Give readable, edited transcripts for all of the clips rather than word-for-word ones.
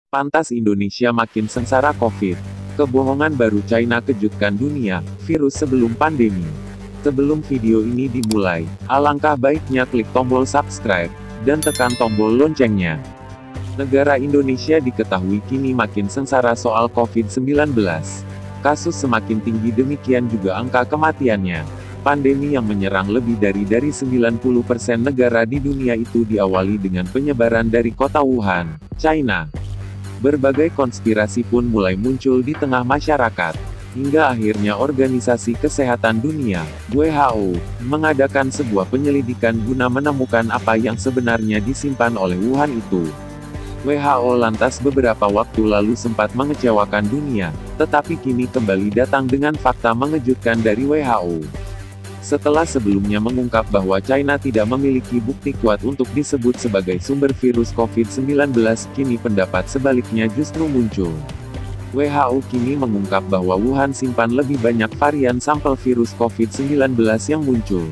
Pantas Indonesia makin sengsara COVID. Kebohongan baru China kejutkan dunia, virus sebelum pandemi. Sebelum video ini dimulai, alangkah baiknya klik tombol subscribe, dan tekan tombol loncengnya. Negara Indonesia diketahui kini makin sengsara soal COVID-19. Kasus semakin tinggi, demikian juga angka kematiannya. Pandemi yang menyerang lebih dari 90% negara di dunia itu diawali dengan penyebaran dari kota Wuhan, China. Berbagai konspirasi pun mulai muncul di tengah masyarakat. Hingga akhirnya Organisasi Kesehatan Dunia, WHO, mengadakan sebuah penyelidikan guna menemukan apa yang sebenarnya disimpan oleh Wuhan itu. WHO lantas beberapa waktu lalu sempat mengecewakan dunia, tetapi kini kembali datang dengan fakta mengejutkan dari WHO. Setelah sebelumnya mengungkap bahwa China tidak memiliki bukti kuat untuk disebut sebagai sumber virus COVID-19, kini pendapat sebaliknya justru muncul. WHO kini mengungkap bahwa Wuhan simpan lebih banyak varian sampel virus COVID-19 yang muncul.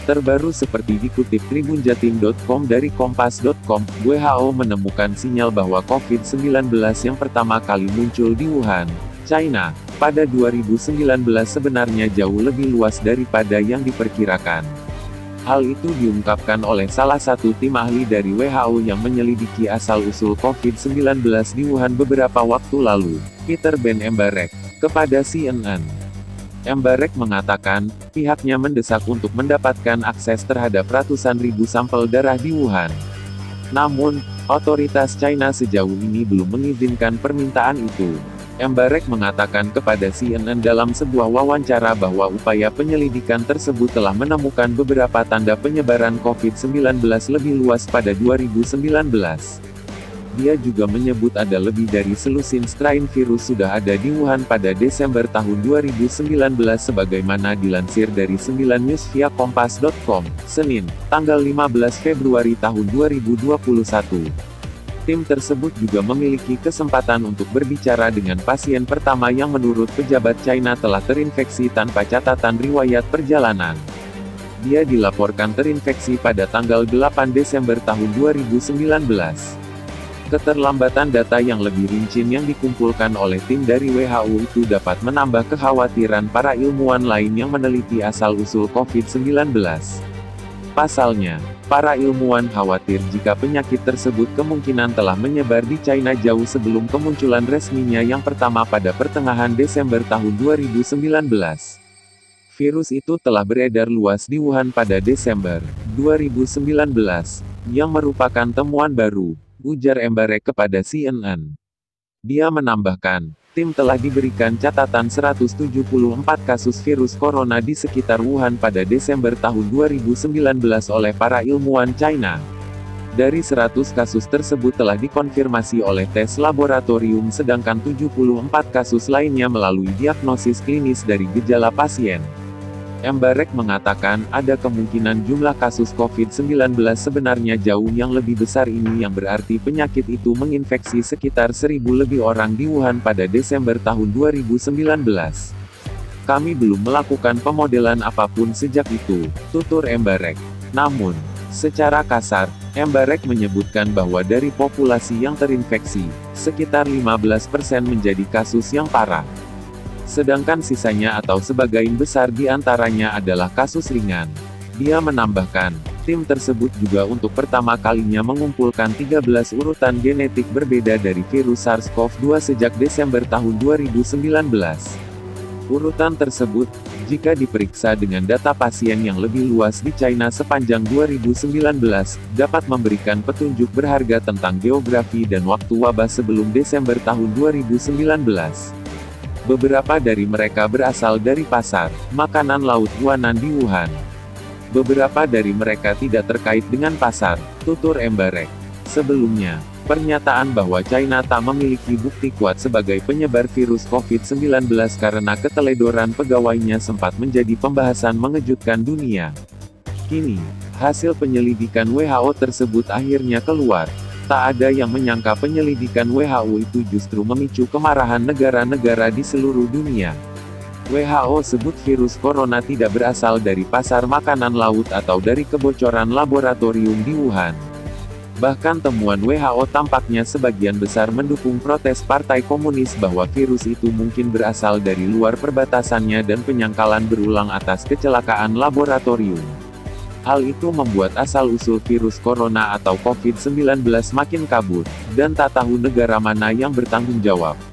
Terbaru seperti dikutip tribunjatim.com dari kompas.com, WHO menemukan sinyal bahwa COVID-19 yang pertama kali muncul di Wuhan, China, pada 2019 sebenarnya jauh lebih luas daripada yang diperkirakan. Hal itu diungkapkan oleh salah satu tim ahli dari WHO yang menyelidiki asal-usul COVID-19 di Wuhan beberapa waktu lalu, Peter Ben Embarek, kepada CNN. Embarek mengatakan, pihaknya mendesak untuk mendapatkan akses terhadap ratusan ribu sampel darah di Wuhan. Namun, otoritas China sejauh ini belum mengizinkan permintaan itu. Embarek mengatakan kepada CNN dalam sebuah wawancara bahwa upaya penyelidikan tersebut telah menemukan beberapa tanda penyebaran COVID-19 lebih luas pada 2019. Dia juga menyebut ada lebih dari selusin strain virus sudah ada di Wuhan pada Desember tahun 2019 sebagaimana dilansir dari 9 News via kompas.com, Senin, tanggal 15 Februari tahun 2021. Tim tersebut juga memiliki kesempatan untuk berbicara dengan pasien pertama yang menurut pejabat China telah terinfeksi tanpa catatan riwayat perjalanan. Dia dilaporkan terinfeksi pada tanggal 8 Desember tahun 2019. Keterlambatan data yang lebih rinci yang dikumpulkan oleh tim dari WHO itu dapat menambah kekhawatiran para ilmuwan lain yang meneliti asal-usul COVID-19. Pasalnya, para ilmuwan khawatir jika penyakit tersebut kemungkinan telah menyebar di China jauh sebelum kemunculan resminya yang pertama pada pertengahan Desember tahun 2019. Virus itu telah beredar luas di Wuhan pada Desember 2019, yang merupakan temuan baru, ujar Embarek kepada CNN. Dia menambahkan, tim telah diberikan catatan 174 kasus virus corona di sekitar Wuhan pada Desember tahun 2019 oleh para ilmuwan China. Dari 100 kasus tersebut telah dikonfirmasi oleh tes laboratorium sedangkan 74 kasus lainnya melalui diagnosis klinis dari gejala pasien. Embarek mengatakan, ada kemungkinan jumlah kasus COVID-19 sebenarnya jauh yang lebih besar ini yang berarti penyakit itu menginfeksi sekitar 1.000 lebih orang di Wuhan pada Desember tahun 2019. Kami belum melakukan pemodelan apapun sejak itu, tutur Embarek. Namun, secara kasar, Embarek menyebutkan bahwa dari populasi yang terinfeksi, sekitar 15% menjadi kasus yang parah. Sedangkan sisanya atau sebagian besar di antaranya adalah kasus ringan. Dia menambahkan, tim tersebut juga untuk pertama kalinya mengumpulkan 13 urutan genetik berbeda dari virus SARS-CoV-2 sejak Desember tahun 2019. Urutan tersebut, jika diperiksa dengan data pasien yang lebih luas di China sepanjang 2019, dapat memberikan petunjuk berharga tentang geografi dan waktu wabah sebelum Desember tahun 2019. Beberapa dari mereka berasal dari pasar makanan laut Huanan di Wuhan. Beberapa dari mereka tidak terkait dengan pasar, tutur Embarek. Sebelumnya, pernyataan bahwa China tak memiliki bukti kuat sebagai penyebar virus COVID-19 karena keteledoran pegawainya sempat menjadi pembahasan mengejutkan dunia. Kini, hasil penyelidikan WHO tersebut akhirnya keluar. Tak ada yang menyangka penyelidikan WHO itu justru memicu kemarahan negara-negara di seluruh dunia. WHO sebut virus corona tidak berasal dari pasar makanan laut atau dari kebocoran laboratorium di Wuhan. Bahkan temuan WHO tampaknya sebagian besar mendukung protes Partai Komunis bahwa virus itu mungkin berasal dari luar perbatasannya dan penyangkalan berulang atas kecelakaan laboratorium. Hal itu membuat asal-usul virus corona atau COVID-19 makin kabur, dan tak tahu negara mana yang bertanggung jawab.